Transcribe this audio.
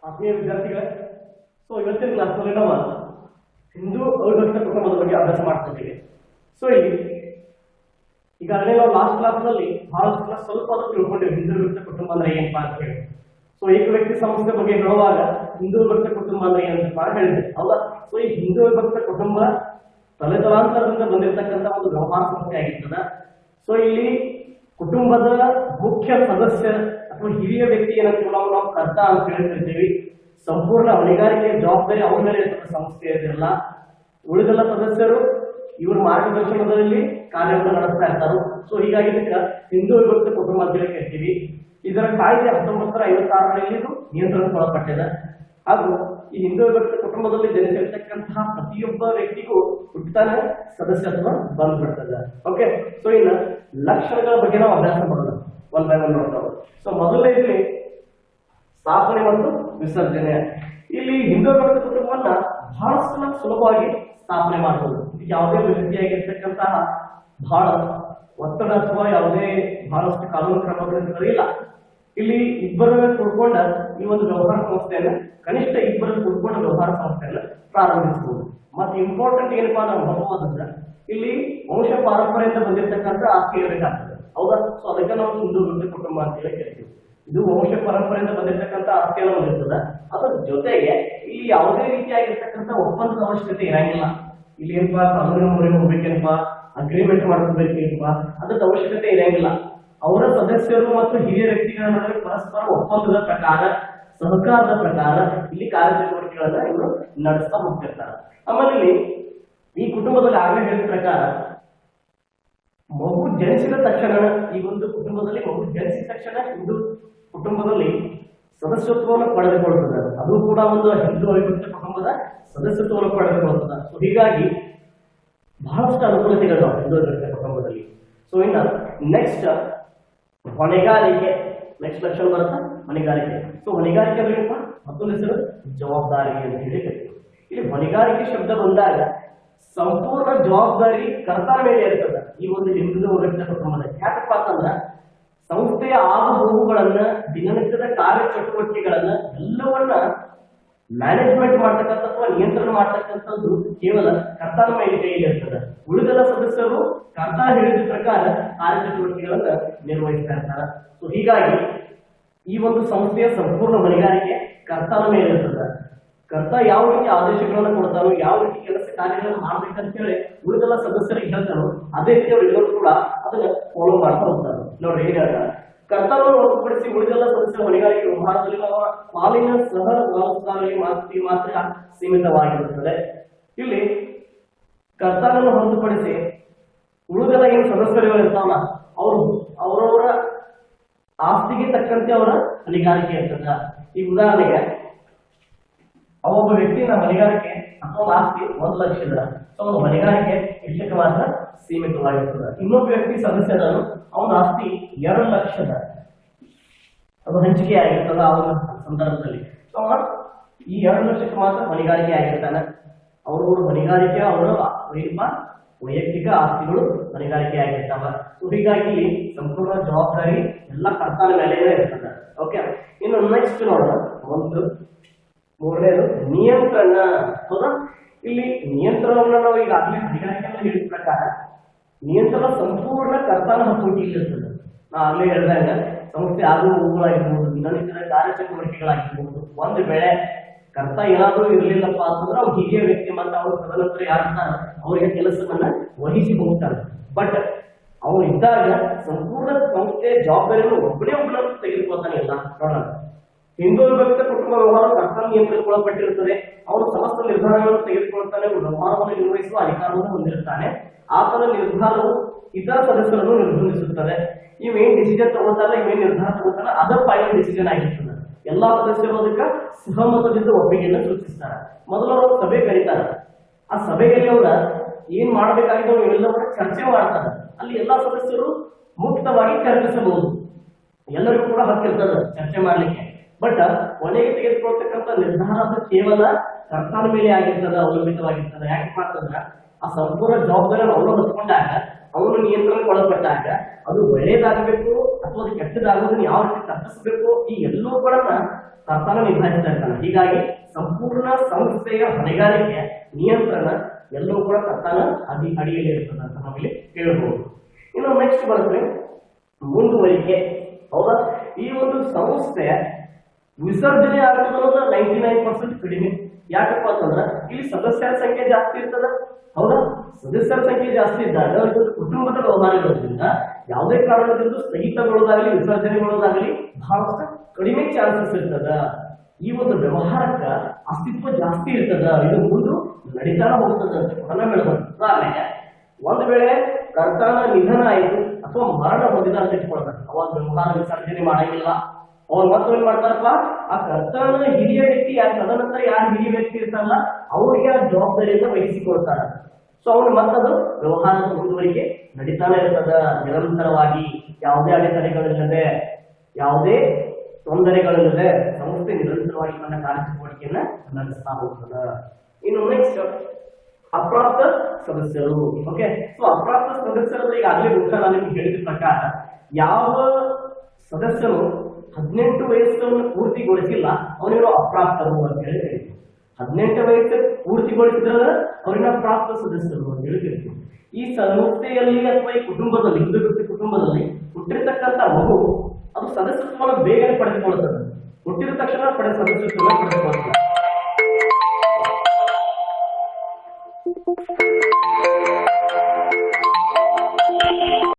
ಆತ್ಮೀಯ ವಿದ್ಯಾರ್ಥಿಗಳೇ, ಇವತ್ತಿನ ಕ್ಲಾಸ್ನಲ್ಲಿ ನಾವು ಹಿಂದೂ ಅವಿಭಕ್ತ ಕುಟುಂಬದ ಬಗ್ಗೆ ಅಭ್ಯಾಸ ಮಾಡ್ತಿದ್ದೀವಿ. ಇಲ್ಲಿ ಈಗಾಗಲೇ ನಾವು ಲಾಸ್ಟ್ ಕ್ಲಾಸ್ನಲ್ಲಿ ಬಹಳಷ್ಟು ಸ್ವಲ್ಪ ತಿಳ್ಕೊಂಡಿವಿ ಹಿಂದೂ ಅವಿಭಕ್ತ ಕುಟುಂಬ ಅಂದ್ರೆ ಏನಪ್ಪಾ ಅಂತ ಹೇಳಿ. ಏಕ ವ್ಯಕ್ತಿ ಸಂಸ್ಥೆ ಬಗ್ಗೆ ಹೇಳುವಾಗ ಹಿಂದೂ ಅವಿಭಕ್ತ ಕುಟುಂಬ ಅಂದ್ರೆ ಏನಂತ ಹೇಳಿದೆ ಹೌದಾ. ಈ ಹಿಂದೂ ಅವಿಭಕ್ತ ಕುಟುಂಬ ತಲೆತಲಾಂತರದಿಂದ ಬಂದಿರತಕ್ಕಂತ ಒಂದು ವ್ಯವಹಾರ ಸಂಸ್ಥೆ ಆಗಿರ್ತದ. ಇಲ್ಲಿ ಕುಟುಂಬದ ಮುಖ್ಯ ಸದಸ್ಯ ಅಥವಾ ಹಿರಿಯ ವ್ಯಕ್ತಿ ಏನಂತ ನಾವು ಕರ್ತ ಅಂತ ಹೇಳ್ತಿರ್ತೀವಿ. ಸಂಪೂರ್ಣ ಹೊಣೆಗಾರಿಕೆಯ ಜವಾಬ್ದಾರಿ ಅವ್ರ ಮೇಲೆ ಇರ್ತದೆ ಸಂಸ್ಥೆಯಲ್ಲ. ಉಳಿದೆಲ್ಲ ಸದಸ್ಯರು ಇವ್ರ ಮಾರ್ಗದರ್ಶನದಲ್ಲಿ ಕಾರ್ಯವನ್ನು ನಡೆಸ್ತಾ ಇರ್ತಾರೆ. ಹೀಗಾಗಿ ಇದಕ್ಕೆ ಹಿಂದೂ ಅವಿಭಕ್ತ ಕುಟುಂಬ ಅಂತ ಹೇಳಿ ಕರಿತೀವಿ. ಇದರ ಕಾಯ್ದೆ 1956ರಲ್ಲಿ ಇದು ನಿಯಂತ್ರಣಕ್ಕೊಳಪಟ್ಟಿದೆ. ಹಾಗೂ ಈ ಹಿಂದೂ ಅವಿಭಕ್ತ ಕುಟುಂಬದಲ್ಲಿ ಜನಿಸಿರ್ತಕ್ಕಂತಹ ಪ್ರತಿಯೊಬ್ಬ ವ್ಯಕ್ತಿಗೂ ಹುಟ್ಟಾನೆ ಸದಸ್ಯತ್ವ ಬಂದ್ಬಿಡ್ತದೆ. ಓಕೆ, ಇನ್ನು ಲಕ್ಷಣಗಳ ಬಗ್ಗೆ ನಾವು ಅಭ್ಯಾಸ ಮಾಡೋಣ, ಒನ್ ಬೈ ಒನ್ ನೋಡ್ತಾ ಹೋಗೋಣ. ಮೊದಲನೇದಲ್ಲಿ ಸ್ಥಾಪನೆ ಮತ್ತು ವಿಸರ್ಜನೆ. ಇಲ್ಲಿ ಹಿಂದೂ ಅವಿಭಕ್ತ ಕುಟುಂಬವನ್ನ ಬಹಳಷ್ಟು ಸುಲಭವಾಗಿ ಸ್ಥಾಪನೆ ಮಾಡಬಹುದು. ಯಾವುದೇ ರೀತಿಯಾಗಿರ್ತಕ್ಕಂತಹ ಬಹಳ ಒತ್ತಡ ಅಥವಾ ಯಾವುದೇ ಬಹಳಷ್ಟು ಕಾನೂನು ಕ್ರಮಗಳು ಇಲ್ಲ. ಇಲ್ಲಿ ಇಬ್ಬರು ಕೂಡ್ಕೊಂಡ ಈ ಒಂದು ವ್ಯವಹಾರ ಸಂಸ್ಥೆಯನ್ನ ಕನಿಷ್ಠ ಇಬ್ಬರು ಕೂಡ್ಕೊಂಡ ವ್ಯವಹಾರ ಸಂಸ್ಥೆಯನ್ನ ಪ್ರಾರಂಭಿಸಬಹುದು. ಮತ್ತೆ ಇಂಪಾರ್ಟೆಂಟ್ ಏನಪ್ಪಾ ನಾವು ನೋಡಬಹುದಂದ್ರೆ ಇಲ್ಲಿ ವಂಶ ಪಾರಂಪರೆಯಿಂದ ಬಂದಿರತಕ್ಕಂಥ ಆಸ್ತಿ ಇರಬೇಕಾಗ್ತದೆ ಹೌದಾ. ಅದಕ್ಕೆ ನಾವು ಹಿಂದೂ ಅವಿಭಕ್ತ ಕುಟುಂಬ ಅಂತ ಹೇಳಿ ಕರಿತೀವಿ. ಇದು ವಂಶ ಪರಂಪರೆಯಿಂದ ಬಂದಿರತಕ್ಕಂಥ ಆಸ್ತಿಯನ್ನು ಹೊಂದಿರ್ತದೆ. ಅದರ ಜೊತೆಗೆ ಇಲ್ಲಿ ಯಾವುದೇ ರೀತಿಯಾಗಿರ್ತಕ್ಕಂಥ ಒಪ್ಪಂದದ ಅವಶ್ಯಕತೆ ಇರಂಗಿಲ್ಲ. ಇಲ್ಲಿ ಏನಪ್ಪಾ ಕಾನೂನಿನ ಮೊರೆ ಹೋಗ್ಬೇಕೇನಪ್ಪಾ, ಅಗ್ರಿಮೆಂಟ್ ಮಾಡ್ಕೋಬೇಕೇನಪ್ಪಾ, ಅದರ ಅವಶ್ಯಕತೆ ಇರಂಗಿಲ್ಲ. ಅವರ ಸದಸ್ಯರು ಮತ್ತು ಹಿರಿಯ ವ್ಯಕ್ತಿಗಳ ನಡುವೆ ಪರಸ್ಪರ ಒಪ್ಪಂದದ ಪ್ರಕಾರ, ಸಹಕಾರದ ಪ್ರಕಾರ ಇಲ್ಲಿ ಕಾರ್ಯಚಟುವಟಿಕೆಗಳನ್ನ ಇವರು ನಡೆಸ್ತಾ ಹೋಗ್ತಿರ್ತಾರೆ. ಆಮೇಲೆ ಇಲ್ಲಿ ಈ ಕುಟುಂಬದಲ್ಲಿ ಆಗಲೇ ಹೇಳಿದ ಪ್ರಕಾರ ಮಗು ಜನಿಸಿದ ತಕ್ಷಣ ಈ ಒಂದು ಕುಟುಂಬದಲ್ಲಿ ಮಗು ಜನಿಸಿದ ತಕ್ಷಣ ಹಿಂದೂ ಕುಟುಂಬದಲ್ಲಿ ಸದಸ್ಯತ್ವವನ್ನು ಪಡೆದುಕೊಳ್ಳುತ್ತದೆ. ಅದು ಕೂಡ ಒಂದು ಹಿಂದೂ ಅವಿಭಕ್ತ ಕುಟುಂಬದ ಸದಸ್ಯತ್ವವನ್ನು ಪಡೆದುಕೊಳ್ಳುತ್ತದೆ. ಹೀಗಾಗಿ ಬಹಳಷ್ಟು ಅನುಕೂಲತೆಗಳು ಹಿಂದೂ ಅವಿಭಕ್ತ ಕುಟುಂಬದಲ್ಲಿ. ಇನ್ನು ನೆಕ್ಸ್ಟ್ ಹೊಣೆಗಾರಿಕೆ. ನೆಕ್ಸ್ಟ್ ಲಕ್ಷಣ ಬರುತ್ತೆ ಹೊಣೆಗಾರಿಕೆ. ಹೊಣೆಗಾರಿಕೆ ಅಂದ್ರೆ ಮತ್ತೊಂದು ಹೆಸರು ಜವಾಬ್ದಾರಿ ಅಂತ ಹೇಳಿ. ಇಲ್ಲಿ ಹೊಣೆಗಾರಿಕೆ ಶಬ್ದ ಬಂದಾಗ ಸಂಪೂರ್ಣ ಜವಾಬ್ದಾರಿ ಕರ್ತನ ಮೇಲೆ ಇರ್ತದೆ ಈ ಒಂದು ಹಿಂದೂ ಅವಿಭಕ್ತ ಕುಟುಂಬದ. ಯಾಕಪ್ಪ ಅಂತಂದ್ರ ಸಂಸ್ಥೆಯ ಆಗು ಹೋಗುಗಳನ್ನ, ದಿನನಿತ್ಯದ ಕಾರ್ಯಚಟುವಟಿಕೆಗಳನ್ನ ಎಲ್ಲವನ್ನ ಮ್ಯಾನೇಜ್ಮೆಂಟ್ ಮಾಡ್ತಕ್ಕಂಥ ಅಥವಾ ನಿಯಂತ್ರಣ ಮಾಡ್ತಕ್ಕಂಥದ್ದು ಕೇವಲ ಕರ್ತನ ಮೇಲೆ ಕೈಯಲ್ಲಿ ಇರ್ತದೆ. ಉಳಿದೆಲ್ಲ ಸದಸ್ಯರು ಕರ್ತ ಹೇಳಿದ ಪ್ರಕಾರ ಕಾರ್ಯಚಟುವಟಿಕೆಗಳನ್ನ ನಿರ್ವಹಿಸ್ತಾ ಇರ್ತಾರೆ. ಹೀಗಾಗಿ ಈ ಒಂದು ಸಂಸ್ಥೆಯ ಸಂಪೂರ್ಣ ಹೊಣೆಗಾರಿಕೆ ಕರ್ತನ ಮೇಲೆ ಇರ್ತದೆ. ಕರ್ತ ಯಾವ ರೀತಿ ಆದೇಶಗಳನ್ನ ಕೊಡ್ತಾರೋ, ಯಾವ ರೀತಿ ಕೆಲಸ ಕಾರ್ಯಗಳನ್ನು ಮಾಡ್ಬೇಕಂತ ಹೇಳಿ ಉಳಿದೆಲ್ಲ ಸದಸ್ಯರಿಗೆ ಹೇಳ್ತಾರೋ, ಅದೇ ರೀತಿ ಅವರು ಎಲ್ಲರೂ ಕೂಡ ಅದನ್ನ ಫಾಲೋ ಮಾಡ್ತಾ ಹೋಗ್ತಾರೆ. ನೋಡ್ರಿ ಈಗ ಕರ್ತವ್ಯ ಹೊರತುಪಡಿಸಿ ಉಳಿದೆಲ್ಲ ಸದಸ್ಯರ ಹೊಣೆಗಾರಿಕೆ ವ್ಯವಹಾರದಲ್ಲಿ ಪಾಲಿನ ಸಹ ವಾರಸುದಾರರಿಗೆ ಮಾತ್ರ ಸೀಮಿತವಾಗಿರುತ್ತದೆ. ಇಲ್ಲಿ ಕರ್ತವ್ಯವನ್ನು ಹೊರತುಪಡಿಸಿ ಉಳಿದೆಲ್ಲ ಏನು ಸದಸ್ಯರುಗಳು ಇರ್ತಾವಲ್ಲ ಅವರವರ ಆಸ್ತಿಗೆ ತಕ್ಕಂತೆ ಅವರ ಹೊಣೆಗಾರಿಕೆ ಇರ್ತದ. ಈ ಉದಾಹರಣೆಗೆ ಒಬ್ಬ ವ್ಯಕ್ತಿನ ಹೊಣೆಗಾರಿಕೆ ಅಥವಾ ಆಸ್ತಿ 1 ಲಕ್ಷ ಇದ್ರೆ ಅವನ ಹೊಣೆಗಾರಿಕೆ ಇಷ್ಟಕ್ಕೆ ಮಾತ್ರ ಸೀಮಿತವಾಗಿರ್ತದೆ. ಇನ್ನೊಬ್ಬ ವ್ಯಕ್ತಿ ಸದಸ್ಯರನ್ನು ಅವನ ಆಸ್ತಿ 2 ಲಕ್ಷದ ಅದು ಹಂಚಿಕೆ ಆಗಿರ್ತದ. ಅವನ ಸಂದರ್ಭದಲ್ಲಿ ಈ 2 ಲಕ್ಷಕ್ಕೆ ಮಾತ್ರ ಹೊಣೆಗಾರಿಕೆ ಆಗಿರ್ತಾನೆ. ಅವ್ರವ್ರ ಹೊಣೆಗಾರಿಕೆ ಅವರ ವೈಯಕ್ತಿಕ ಆಸ್ತಿಗಳು ಹೊಣೆಗಾರಿಕೆ ಆಗಿರ್ತಾವ. ಹೀಗಾಗಿ ಸಂಪೂರ್ಣ ಜವಾಬ್ದಾರಿ ಎಲ್ಲ ಕರ್ತನ ಮೇಲೆ ಇರ್ತದೆ. ಓಕೆ, ಇನ್ನು ನೆಕ್ಸ್ಟ್ ನೋಡೋಣ. ಮೂರನೇದು ನಿಯಂತ್ರಣ. ಹೌದಾ, ಇಲ್ಲಿ ನಿಯಂತ್ರಣವನ್ನು ನಾವು ಈಗಾಗಲೇ ಹೊಣೆಗಾರಿಕೆಯನ್ನು ಹೇಳಿದ ಪ್ರಕಾರ ನಿಯಂತ್ರಣ ಸಂಪೂರ್ಣ ಕರ್ತನ ಹತೋಟಿಯಲ್ಲಿ ಇರ್ತದೆ. ನಾ ಆಗ್ಲೇ ಹೇಳಿದಾಗ ಸಂಸ್ಥೆ ಆಗು ಹೋಗುಗಳಾಗಿರ್ಬೋದು, ದಿನನಿತ್ಯದ ಕಾರ್ಯಚಟುವಟಿಕೆಗಳಾಗಿರ್ಬೋದು. ಒಂದು ವೇಳೆ ಕರ್ತ ಏನಾದ್ರೂ ಇರ್ಲಿಲ್ಲಪ್ಪ ಅಂತಂದ್ರೆ ಅವ್ರು ಹಿರಿಯ ವ್ಯಕ್ತಿ ಮತ್ತು ಅವ್ರ ತದನಂತರ ಯಾರ್ತಾರ ಅವರಿಗೆ ಕೆಲಸವನ್ನ ವಹಿಸಿ ಹೋಗ್ತಾರೆ. ಬಟ್ ಅವನು ಇದ್ದಾಗ ಸಂಪೂರ್ಣ ಸಂಸ್ಥೆಯ ಜವಾಬ್ದಾರಿಯನ್ನು ಒಬ್ಬನೇ ತೆಗೆದುಕೊಳ್ತಾನೆ. ಎಲ್ಲ ನೋಡೋಣ, ಹಿಂದೂ ಅವಿಭಕ್ತ ಕುಟುಂಬ ವ್ಯವಹಾರ ಕರ್ತನ ನಿಯಂತ್ರಣಕ್ಕೊಳಪಟ್ಟಿರುತ್ತದೆ. ಅವನು ಸಮಸ್ತ ನಿರ್ಧಾರಗಳನ್ನು ತೆಗೆದುಕೊಳ್ತಾನೆ. ವ್ಯವಹಾರವನ್ನು ನಿರ್ವಹಿಸುವ ಅಧಿಕಾರವನ್ನು ಹೊಂದಿರುತ್ತಾನೆ. ಆತನ ನಿರ್ಧಾರವು ಇತರ ಸದಸ್ಯರನ್ನು ನಿರ್ಬಂಧಿಸುತ್ತದೆ. ಇವೇನ್ ಡಿಸಿಷನ್ ತಗೊಳ್ತಾರಲ್ಲ, ಇವೇನ್ ನಿರ್ಧಾರ ತಗೊಳ್ತಾರ ಅದರ ಫೈನಲ್ ಡಿಸಿಷನ್ ಆಗಿರ್ತದೆ. ಎಲ್ಲಾ ಸದಸ್ಯರು ಅದಕ್ಕೆ ಸಹಮತದಿಂದ ಒಪ್ಪಿಗೆಯನ್ನು ಸೂಚಿಸ್ತಾರೆ. ಮೊದಲು ಅವರು ಸಭೆ ಕರೀತಾರೆ. ಆ ಸಭೆಯಲ್ಲಿ ಅವರ ಏನ್ ಮಾಡ್ಬೇಕಾಗಿದೆ ಎಲ್ಲವನ್ನ ಚರ್ಚೆ ಮಾಡ್ತಾರೆ. ಅಲ್ಲಿ ಎಲ್ಲಾ ಸದಸ್ಯರು ಮುಕ್ತವಾಗಿ ಚರ್ಚಿಸಬಹುದು. ಎಲ್ಲರಿಗೂ ಕೂಡ ಹಕ್ಕಿರ್ತದೆ ಚರ್ಚೆ ಮಾಡ್ಲಿಕ್ಕೆ. ಬಟ್ ಕೊನೆಗೆ ತೆಗೆದುಕೊಳ್ತಕ್ಕಂಥ ನಿರ್ಧಾರ ಅದು ಕೇವಲ ಕರ್ತನ ಮೇಲೆ ಆಗಿರ್ತದೆ, ಅವಲಂಬಿತವಾಗಿರ್ತದೆ. ಯಾಕೆ ಮಾಡ್ತಂದ್ರ ಆ ಸಂಪೂರ್ಣ ಜವಾಬ್ದಾರಿಯನ್ನು ಅವನು ಹೊತ್ಕೊಂಡಾಗ ಅವನು ಅವನ ನಿಯಂತ್ರಣಕ್ಕೆ ಒಳಪಟ್ಟಾಗ ಅದು ಒಳ್ಳೇದಾಗಬೇಕು ಅಥವಾ ಅದು ಕೆಟ್ಟದಾಗೋದನ್ನ ಯಾವ ರೀತಿ ತಪ್ಪಿಸಬೇಕು ಈ ಎಲ್ಲವೂ ಕೂಡ ಕರ್ತನ ನಿಭಾಯಿಸ್ತಾ ಇರ್ತಾನೆ. ಹೀಗಾಗಿ ಸಂಪೂರ್ಣ ಸಂಸ್ಥೆಯ ಹೊಣೆಗಾರಿಕೆ ನಿಯಂತ್ರಣ ಎಲ್ಲವೂ ಕೂಡ ಕರ್ತನ ಅಡಿಯಲ್ಲಿ ಇರ್ತದೆ ಅಂತ ನಾವಿಲ್ಲಿ ಹೇಳ್ಬೋದು. ಇನ್ನು ನೆಕ್ಸ್ಟ್ ಬರುತ್ತೆ ಮುಂದುವರಿಕೆ. ಹೌದಾ, ಈ ಒಂದು ಸಂಸ್ಥೆ ವಿಸರ್ಜನೆ ಆಗೋದು 99% ಕಡಿಮೆ. ಯಾಕಪ್ಪ ಅಂತಂದ್ರೆ ಇಲ್ಲಿ ಸದಸ್ಯರ ಸಂಖ್ಯೆ ಜಾಸ್ತಿ ಇರ್ತದ. ಹೌದಾ, ಸದಸ್ಯರ ಸಂಖ್ಯೆ ಜಾಸ್ತಿ ಇದ್ದಾಗ ಕುಟುಂಬದ ವ್ಯವಹಾರಗಳಿಂದ ಯಾವುದೇ ಕಾರಣದಿಂದ ಸ್ಥಗಿತಗೊಳ್ಳೋದಾಗಲಿ ವಿಸರ್ಜನೆಗೊಳ್ಳೋದಾಗಲಿ ಬಹಳಷ್ಟು ಕಡಿಮೆ ಚಾನ್ಸಸ್ ಇರ್ತದ. ಈ ಒಂದು ವ್ಯವಹಾರಕ್ಕ ಅಸ್ತಿತ್ವ ಜಾಸ್ತಿ ಇರ್ತದ, ಇದು ಮುಂದೆ ನಡೀತಾ ಹೋಗ್ತದ ಅಂತ ಕೂಡ ಹೇಳ್ಬೋದು. ಉದಾಹರಣೆಗೆ ಒಂದು ವೇಳೆ ಕರ್ತನ ನಿಧನ ಆಯಿತು ಅಥವಾ ಮರಣ ಹೊಂದಿದ ಅಂತ ಇಟ್ಕೊಳ್ತಾರೆ, ಅವಾಗ ವ್ಯವಹಾರ ವಿಸರ್ಜನೆ ಮಾಡಂಗಿಲ್ಲ. ಅವ್ರು ಮತ್ತೇನ್ ಮಾಡ್ತಾರಪ್ಪ, ಆ ಕರ್ತನ ಹಿರಿಯ ವ್ಯಕ್ತಿ ತದನಂತರ ಯಾರು ಹಿರಿಯ ವ್ಯಕ್ತಿ ಇರ್ತಾರಲ್ಲ ಅವ್ರಿಗೆ ಆ ಜವಾಬ್ದಾರಿಯನ್ನ ವಹಿಸಿಕೊಳ್ತಾರ. ಸೊ ಅವ್ರು ಮತ್ತದು ವ್ಯವಹಾರದ ಮುಂದುವರಿಕೆ ನಡೀತಾನೆ ಇರ್ತದ ನಿರಂತರವಾಗಿ, ಯಾವುದೇ ಅಡೆತಡೆಗಳಿಲ್ಲದೆ ಯಾವುದೇ ತೊಂದರೆಗಳಿಲ್ಲದೆ ಸಂಸ್ಥೆ ನಿರಂತರವಾಗಿ ತನ್ನ ಕಾರ್ಯಚಟುವಟಿಕೆಯನ್ನ ನಡೆಸ್ತಾ ಹೋಗ್ತದ. ಇನ್ನು ನೆಕ್ಸ್ಟ್ ಅಪ್ರಾಪ್ತ ಸದಸ್ಯರು. ಓಕೆ, ಸೊ ಅಪ್ರಾಪ್ತ ಸದಸ್ಯರು ಈಗಾಗಲೇ ನಾನು ನಿಮ್ಗೆ ಹೇಳಿದ ಪ್ರಕಾರ ಯಾವ ಸದಸ್ಯರು 18 ವಯಸ್ಸನ್ನು ಪೂರ್ತಿಗೊಳಿಸಿಲ್ಲ ಅವನಿಗೆ ಅಪ್ರಾಪ್ತರು ಅಂತ ಹೇಳಿ 18 ವಯಸ್ಸು ಪೂರ್ತಿಗೊಳಿಸಿದ್ರೆ ಅವರಿನ ಪ್ರಾಪ್ತ ಸದಸ್ಯರು ಅಂತ ಹೇಳಿ. ಈ ಸಂಸ್ಥೆಯಲ್ಲಿ ಅಥವಾ ಈ ಕುಟುಂಬದಲ್ಲಿ ಹಿಂದೂ ವ್ಯಕ್ತಿ ಕುಟುಂಬದಲ್ಲಿ ಹುಟ್ಟಿರ್ತಕ್ಕಂಥ ಮಗು ಅದು ಸದಸ್ಯತ್ವವನ್ನು ಬೇಗನೆ ಪಡೆದುಕೊಳ್ಳುತ್ತದೆ. ಹುಟ್ಟಿದ ತಕ್ಷಣ ಸದಸ್ಯತ್ವವನ್ನು